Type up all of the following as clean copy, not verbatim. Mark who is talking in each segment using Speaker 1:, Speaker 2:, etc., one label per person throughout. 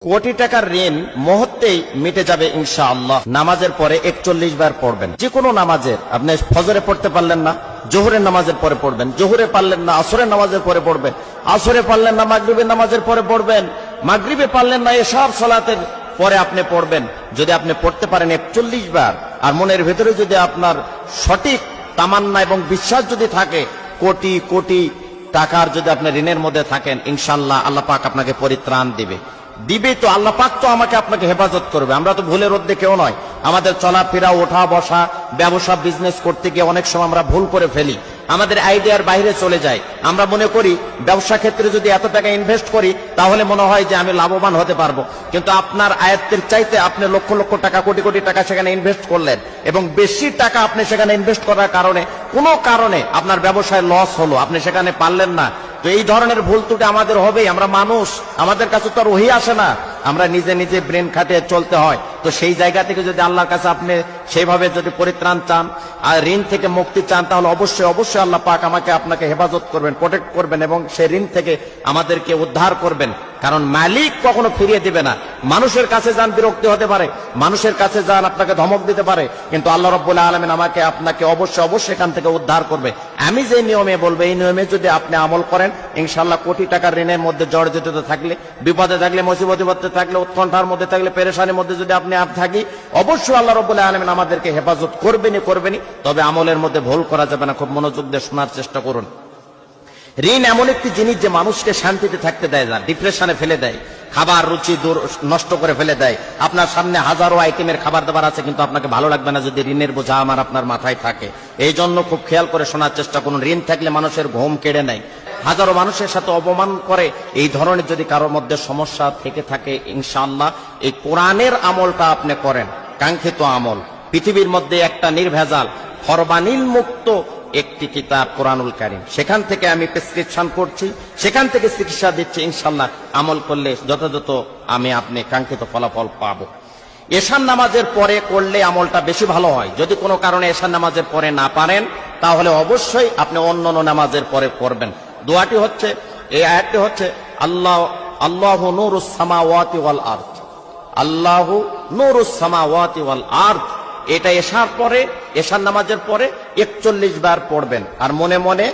Speaker 1: কোটি টাকার ঋণ মুহূর্তেই মিটে যাবে ইনশাআল্লাহ। নামাজের পরে 41 বার পড়বেন। যে কোনো নামাজের, আপনি ফজরে পড়তে পারলেন না, জোহরের নামাজের পরে পড়বেন। জোহরে পারলেন না, আসরের নামাজের পরে পড়বেন। আসরে পারলেন না, মাগরিবের নামাজের পরে পড়বেন। মাগরিবে পারলেন না, এশার সালাতের পরে আপনি পড়বেন। যদি আপনি পড়তে পারেন 41 বার, আর মনের ভেতরে যদি আপনার সঠিক তামান্না এবং বিশ্বাস যদি থাকে, কোটি কোটি টাকার যদি আপনি ঋণের মধ্যে থাকেন, ইনশাআল্লাহ আল্লাহ পাক আপনাকে পরিত্রাণ দিবে। তো আল্লাহ পাক তো আমাকে আপনাকে হেফাজত করবে। আমরা তো ভুলের মধ্যে কেউ নয়। আমাদের চলাফেরা, ওঠা বসা, ব্যবসা বিজনেস করতে গিয়ে অনেক সময় আমরা ভুল করে ফেলি, আমাদের আইডিয়ার বাইরে চলে যায়। আমরা মনে করি ব্যবসা ক্ষেত্রে যদি এত টাকা ইনভেস্ট করি তাহলে মনে হয় যে আমি লাভবান হতে পারবো, কিন্তু আপনার আয়ত্তের চাইতে আপনি লক্ষ লক্ষ টাকা, কোটি কোটি টাকা সেখানে ইনভেস্ট করলেন, এবং বেশি টাকা আপনি সেখানে ইনভেস্ট করার কারণে কোনো কারণে আপনার ব্যবসায় লস হলো, আপনি সেখানে পারলেন না। তো এই ধরনের ভুল ত্রুটি আমাদের হবেই। আমরা মানুষ, আমাদের কাছে তো আর ওহি আসে না, আমরা নিজে নিজে ব্রেন খাটিয়ে চলতে হয়। তো সেই জায়গা থেকে যদি আল্লাহর কাছে আপনি সেইভাবে যদি পরিত্রাণ চান আর ঋণ থেকে মুক্তি চান, তাহলে অবশ্যই অবশ্যই আল্লাহ পাক আমাকে আপনাকে হেফাজত করবেন, প্রোটেক্ট করবেন, এবং সেই ঋণ থেকে আমাদেরকে উদ্ধার করবেন। কারণ মালিক কখনো ফিরিয়ে দিবে না। মানুষের কাছে যান, বিরক্তি হতে পারে, মানুষের কাছে যান, আপনাকে ধমক দিতে পারে, কিন্তু আল্লাহ রাব্বুল আলামিন আমাকে আপনাকে অবশ্যই অবশ্যই এখান থেকে উদ্ধার করবে। আমি যে নিয়মে বলবো, এই নিয়মে যদি আপনি আমল করেন, ইনশাআল্লাহ কোটি টাকার ঋণের মধ্যে জর্জরিত থাকলে, বিপদে থাকলে, মুসিবতে থাকলে, উৎকণ্ঠার মধ্যে থাকলে, পেরেশানির মধ্যে যদি আপনি থাকি, অবশ্যই আল্লাহ রাব্বুল আলামিন আমাদেরকে হেফাজত করবেনই। তবে আমলের মধ্যে ভুল করা যাবে না। খুব মনোযোগ দিয়ে শোনার চেষ্টা করুন। ঋণ এমন একটি জিনিস যে মানুষকে শান্তিতে থাকতে দেয় না, ডিপ্রেশনে ফেলে দেয়, খাবার রুচি নষ্ট করে ফেলে দেয়। আপনার সামনে হাজারো আইটেমের খাবার দাবার আছে, কিন্তু আপনাকে ভালো লাগবে না যদি ঋণের বোঝা আপনার মাথায় থাকে। এই জন্য খুব খেয়াল করে শোনার চেষ্টা করুন। ঋণ থাকলে মানুষের ঘুম কেড়ে নেয়, হাজারো মানুষের সাথে অপমান করে। এই ধরনের যদি কারোর মধ্যে সমস্যা থেকে থাকে, ইনশাআল্লাহ এই কোরআনের আমলটা আপনি করেন, কাঙ্ক্ষিত আমল। পৃথিবীর মধ্যে একটা নির্ভেজাল, ফরমানিল মুক্ত একটি কিতাব কোরআনুল কারীম, সেখান থেকে আমি প্রেসক্রিপশন করছি, সেখান থেকে চিকিৎসা দিচ্ছি। ইনশাআল্লাহ আমল করলে যথাযথ আপনি কাঙ্ক্ষিত ফলাফল পাবো। এশার নামাজের পরে করলে আমলটা বেশি ভালো হয়। যদি কোনো কারণে এশার নামাজের পরে না পারেন, তাহলে অবশ্যই আপনি অন্য নামাজের পরে করবেন। দোয়াটি হচ্ছে, এই আয়াতটি হচ্ছে, আল্লাহু নূরুস সামাওয়াতি ওয়াল আরদ, আল্লাহু নূরুস সামাওয়াতি ওয়াল আরদ। এটা এশার নামাজের পরে 41 বার পড়বেন, আর মনে মনে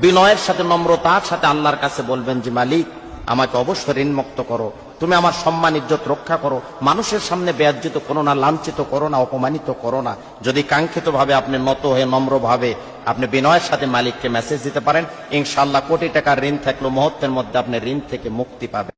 Speaker 1: বিনয়ের সাথে, নম্রতার সাথে আল্লাহর কাছে বলবেন যে মালিক, আমাকে অবশ্যই ঋণমুক্ত করো, তুমি আমার সম্মান ইজ্জত রক্ষা করো, মানুষের সামনে বেয়াজ্জিত করো না, লাঞ্ছিত করো না, অপমানিত করো না। যদি কাঙ্ক্ষিত ভাবে আপনি নত হয়ে নম্র ভাবে আপনি বিনয়ের সাথে মালিককে মেসেজ দিতে পারেন, ইনশাআল্লাহ কোটি টাকার ঋণ থাকলেও মুহূর্তের মধ্যে আপনি ঋণ থেকে মুক্তি পাবেন।